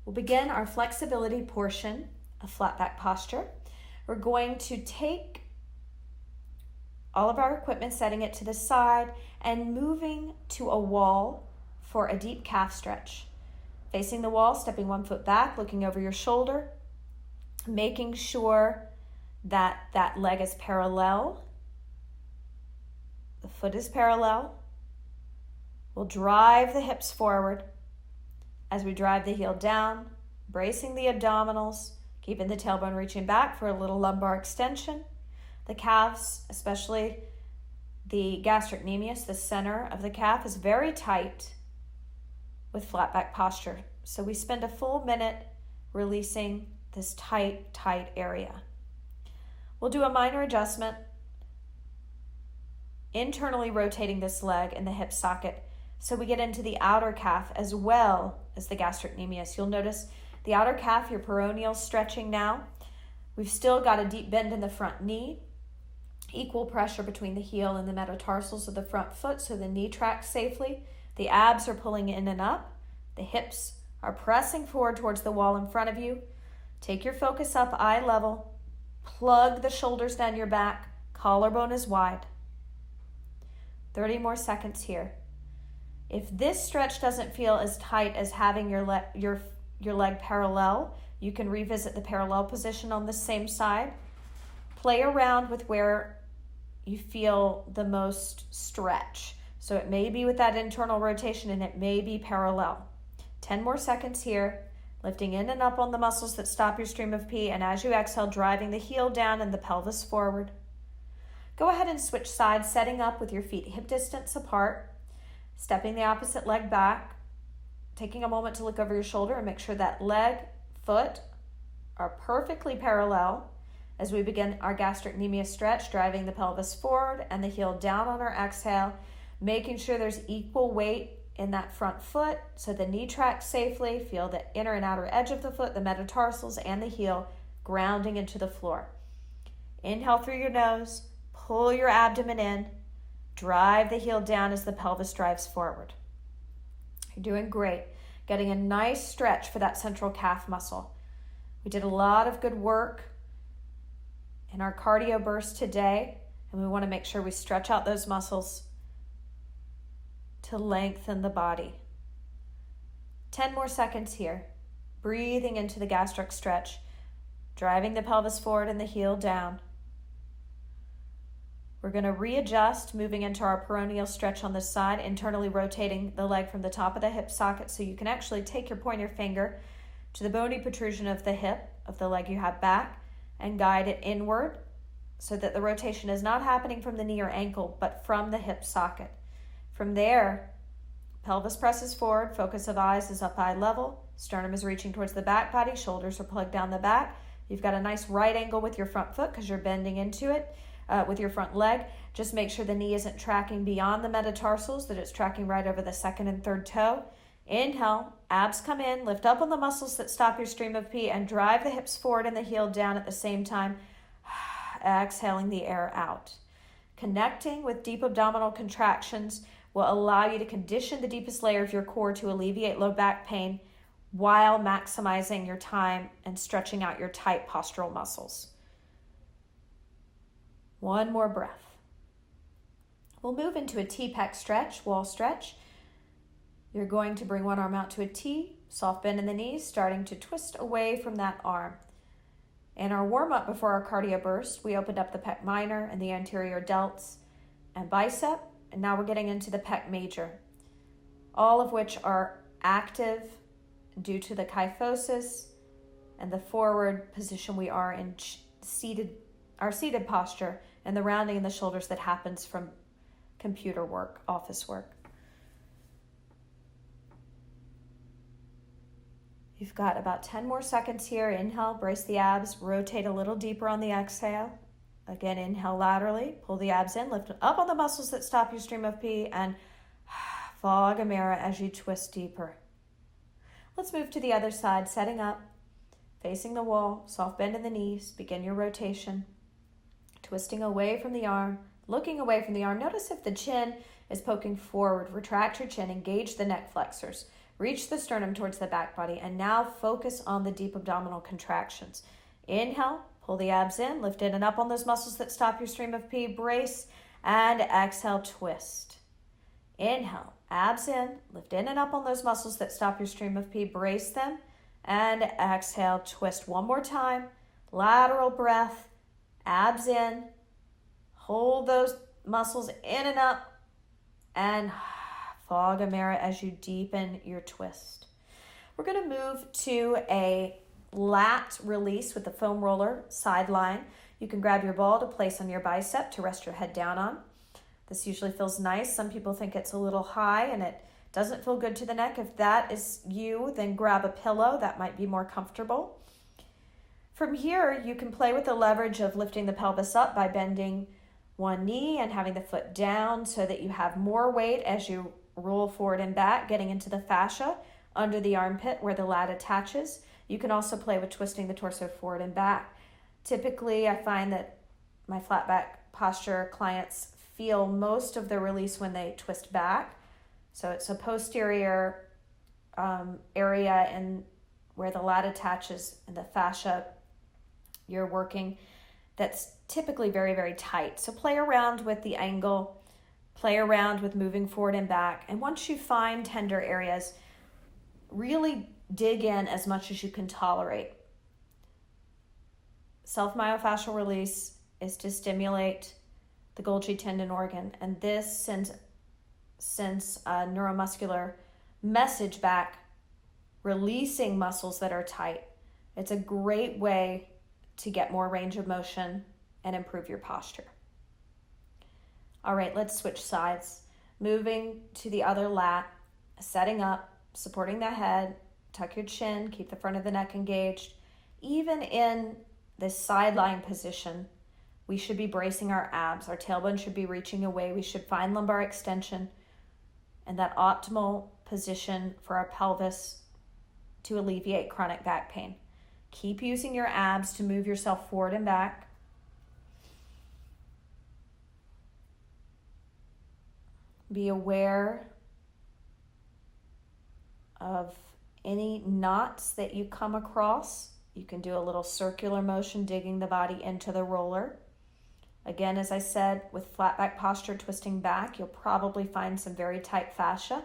We'll begin our flexibility portion of flat back posture. We're going to take all of our equipment, setting it to the side, and moving to a wall for a deep calf stretch. Facing the wall, stepping 1 foot back, looking over your shoulder, making sure that that leg is parallel. The foot is parallel. We'll drive the hips forward as we drive the heel down, bracing the abdominals, keeping the tailbone reaching back for a little lumbar extension. The calves, especially the gastrocnemius, the center of the calf, is very tight with flat back posture. So we spend a full minute releasing this tight area. We'll do a minor adjustment, internally rotating this leg in the hip socket so we get into the outer calf as well as the gastrocnemius. You'll notice the outer calf, your peroneal stretching now. We've still got a deep bend in the front knee, equal pressure between the heel and the metatarsals of the front foot so the knee tracks safely. The abs are pulling in and up. The hips are pressing forward towards the wall in front of you. Take your focus up, eye level. Plug the shoulders down your back. Collarbone is wide. 30 more seconds here. If this stretch doesn't feel as tight as having your leg parallel, you can revisit the parallel position on the same side. Play around with where you feel the most stretch. So it may be with that internal rotation and it may be parallel. 10 more seconds here, lifting in and up on the muscles that stop your stream of pee, and as you exhale, driving the heel down and the pelvis forward. Go ahead and switch sides, setting up with your feet hip distance apart, stepping the opposite leg back, taking a moment to look over your shoulder and make sure that leg, foot are perfectly parallel as we begin our gastrocnemius stretch, driving the pelvis forward and the heel down on our exhale, making sure there's equal weight in that front foot so the knee tracks safely. Feel the inner and outer edge of the foot, the metatarsals, and the heel grounding into the floor. Inhale through your nose, pull your abdomen in, drive the heel down as the pelvis drives forward. You're doing great. Getting a nice stretch for that central calf muscle. We did a lot of good work in our cardio burst today, and we want to make sure we stretch out those muscles to lengthen the body. 10 more seconds here. Breathing into the gastric stretch, driving the pelvis forward and the heel down. We're going to readjust, moving into our peroneal stretch on this side, internally rotating the leg from the top of the hip socket so you can actually take your pointer finger to the bony protrusion of the hip of the leg you have back and guide it inward so that the rotation is not happening from the knee or ankle, but from the hip socket. From there, pelvis presses forward, focus of eyes is up eye level, sternum is reaching towards the back body, shoulders are plugged down the back. You've got a nice right angle with your front foot because you're bending into it with your front leg. Just make sure the knee isn't tracking beyond the metatarsals, that it's tracking right over the second and third toe. Inhale, abs come in, lift up on the muscles that stop your stream of pee and drive the hips forward and the heel down at the same time. Exhaling the air out. Connecting with deep abdominal contractions will allow you to condition the deepest layer of your core to alleviate low back pain while maximizing your time and stretching out your tight postural muscles. One more breath. We'll move into a T-pec stretch, wall stretch. You're going to bring one arm out to a T, soft bend in the knees, starting to twist away from that arm. In our warm-up before our cardio burst, we opened up the pec minor and the anterior delts and bicep, and now we're getting into the pec major, all of which are active due to the kyphosis and the forward position we are in our seated posture and the rounding in the shoulders that happens from computer work, office work. You've got about 10 more seconds here. Inhale, brace the abs, rotate a little deeper on the exhale. Again, inhale laterally, pull the abs in, lift up on the muscles that stop your stream of pee, and fog a mirror as you twist deeper. Let's move to the other side, setting up, facing the wall, soft bend in the knees, begin your rotation. Twisting away from the arm, looking away from the arm. Notice if the chin is poking forward. Retract your chin, engage the neck flexors. Reach the sternum towards the back body, and now focus on the deep abdominal contractions. Inhale, pull the abs in, lift in and up on those muscles that stop your stream of pee, brace, and exhale, twist. Inhale, abs in, lift in and up on those muscles that stop your stream of pee, brace them, and exhale, twist. One more time, lateral breath, abs in, hold those muscles in and up, and fog a mirror as you deepen your twist. We're going to move to a lat release with the foam roller sideline. You can grab your ball to place on your bicep to rest your head down on. This usually feels nice. Some people think it's a little high and it doesn't feel good to the neck. If that is you, then grab a pillow. That might be more comfortable. From here, you can play with the leverage of lifting the pelvis up by bending one knee and having the foot down so that you have more weight as you roll forward and back, getting into the fascia under the armpit where the lat attaches. You can also play with twisting the torso forward and back. Typically, I find that my flat back posture clients feel most of the release when they twist back. So it's a posterior area and where the lat attaches and the fascia you're working that's typically very, very tight. So play around with the angle, play around with moving forward and back. And once you find tender areas, really dig in as much as you can tolerate. Self-myofascial release is to stimulate the Golgi tendon organ, and this sends a neuromuscular message back, releasing muscles that are tight. It's a great way to get more range of motion and improve your posture. All right, let's switch sides. Moving to the other lat, setting up, supporting the head, tuck your chin, keep the front of the neck engaged. Even in this sideline position, we should be bracing our abs. Our tailbone should be reaching away. We should find lumbar extension and that optimal position for our pelvis to alleviate chronic back pain. Keep using your abs to move yourself forward and back. Be aware of any knots that you come across. You can do a little circular motion, digging the body into the roller. Again, as I said, with flat back posture, twisting back, you'll probably find some very tight fascia.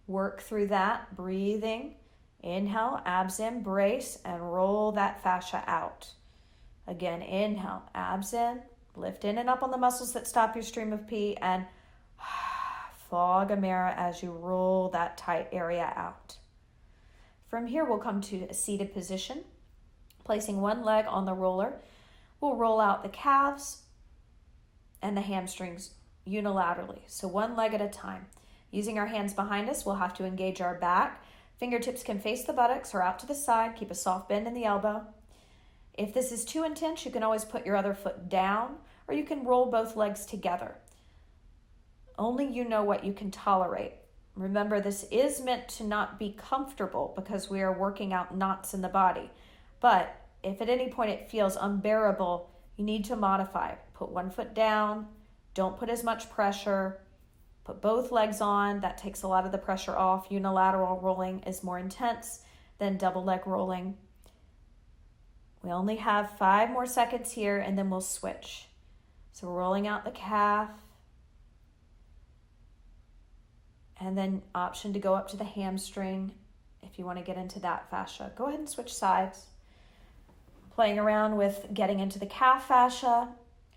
Work through that, breathing. Inhale, abs in, brace, and roll that fascia out. Again, inhale, abs in, lift in and up on the muscles that stop your stream of pee, and fog a mirror as you roll that tight area out. From here, we'll come to a seated position. Placing one leg on the roller, we'll roll out the calves and the hamstrings unilaterally. So one leg at a time. Using our hands behind us, we'll have to engage our back. Fingertips can face the buttocks or out to the side. Keep a soft bend in the elbow. If this is too intense, you can always put your other foot down, or you can roll both legs together. Only you know what you can tolerate. Remember, this is meant to not be comfortable because we are working out knots in the body. But if at any point it feels unbearable, you need to modify. Put one foot down. Don't put as much pressure. Put both legs on. That takes a lot of the pressure off. Unilateral rolling is more intense than double leg rolling. We only have 5 more seconds here and then we'll switch. So we're rolling out the calf. And then option to go up to the hamstring if you want to get into that fascia. Go ahead and switch sides. Playing around with getting into the calf fascia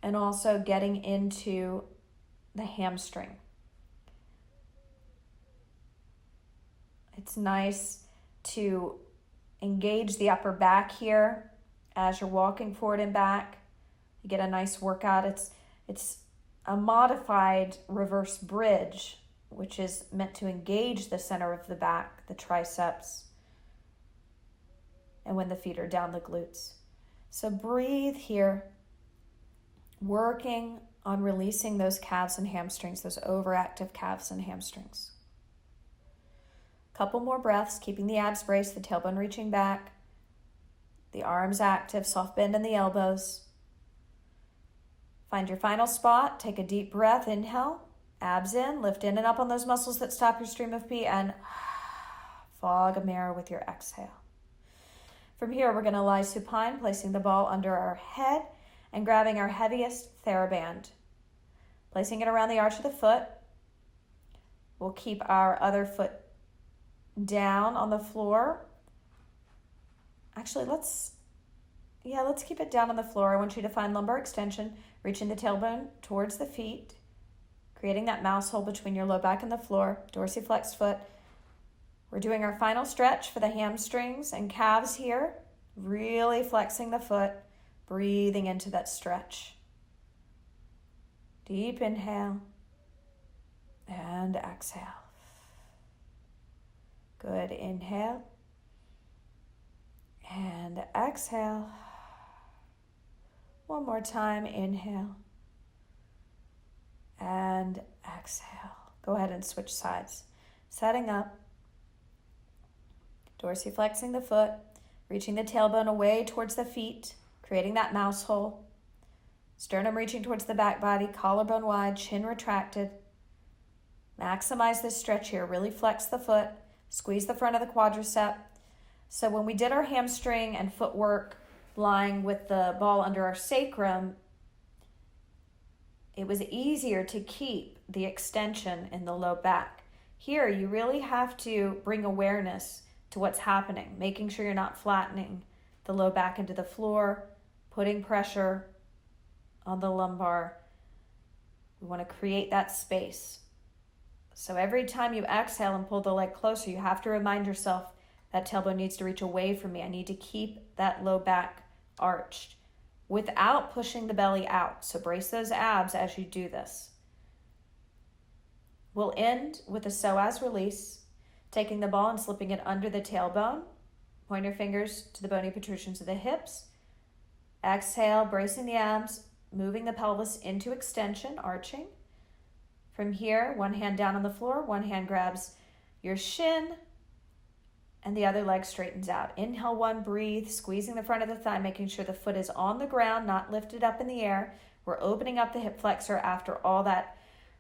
and also getting into the hamstring. It's nice to engage the upper back here as you're walking forward and back. You get a nice workout. It's a modified reverse bridge, which is meant to engage the center of the back, the triceps, and when the feet are down, the glutes. So breathe here, working on releasing those calves and hamstrings, those overactive calves and hamstrings. Couple more breaths, keeping the abs braced, the tailbone reaching back, the arms active, soft bend in the elbows. Find your final spot, take a deep breath, inhale, abs in, lift in and up on those muscles that stop your stream of pee, and Fog a mirror with your exhale. From here, we're going to lie supine, placing the ball under our head and grabbing our heaviest Theraband. Placing it around the arch of the foot. We'll keep our other foot down on the floor. Actually, let's keep it down on the floor. I want you to find lumbar extension, reaching the tailbone towards the feet, creating that mouse hole between your low back and the floor, dorsiflexed foot. We're doing our final stretch for the hamstrings and calves here, really flexing the foot, breathing into that stretch. Deep inhale and exhale. Good. Inhale and exhale. One more time. Inhale and exhale. Go ahead and switch sides. Setting up. Dorsiflexing the foot, reaching the tailbone away towards the feet, creating that mouse hole. Sternum reaching towards the back body, collarbone wide, chin retracted. Maximize this stretch here. Really flex the foot. Squeeze the front of the quadricep. So when we did our hamstring and footwork lying with the ball under our sacrum, it was easier to keep the extension in the low back. Here, you really have to bring awareness to what's happening, making sure you're not flattening the low back into the floor, putting pressure on the lumbar. We want to create that space. So every time you exhale and pull the leg closer, you have to remind yourself that tailbone needs to reach away from me. I need to keep that low back arched without pushing the belly out. So brace those abs as you do this. We'll end with a psoas release, taking the ball and slipping it under the tailbone. Point your fingers to the bony protrusions of the hips. Exhale, bracing the abs, moving the pelvis into extension, arching. From here, one hand down on the floor, one hand grabs your shin, and the other leg straightens out. Inhale one, breathe, squeezing the front of the thigh, making sure the foot is on the ground, not lifted up in the air. We're opening up the hip flexor after all that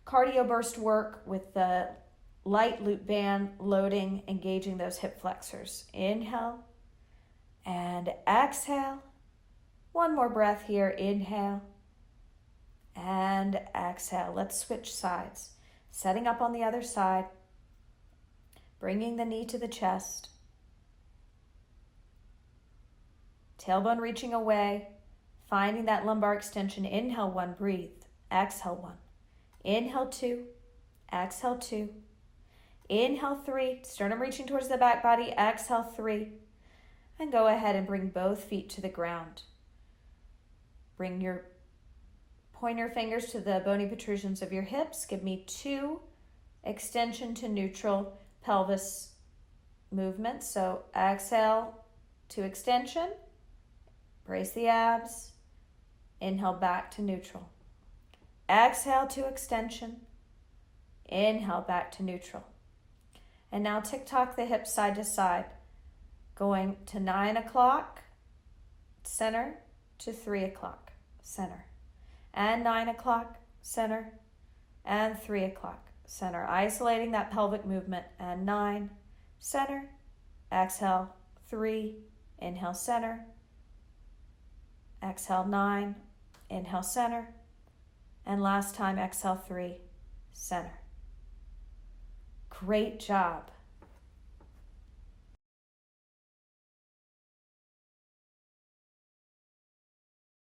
cardio burst work with the light loop band loading, engaging those hip flexors. Inhale and exhale. One more breath here. Inhale and exhale. Let's switch sides. Setting up on the other side. Bringing the knee to the chest. Tailbone reaching away. Finding that lumbar extension. Inhale one, breathe. Exhale one. Inhale two. Exhale two. Inhale three, sternum reaching towards the back body. Exhale three. And go ahead and bring both feet to the ground. Bring your pointer fingers to the bony protrusions of your hips. Give me 2 extension to neutral pelvis movements. So exhale to extension. Brace the abs. Inhale back to neutral. Exhale to extension. Inhale back to neutral. And now tick-tock the hips side to side, going to 9 o'clock, center, to 3 o'clock, center, and 9 o'clock, center, and 3 o'clock, center. Isolating that pelvic movement, and 9, center, exhale, 3, inhale, center, exhale, 9, inhale, center, and last time, exhale, 3, center. Great job.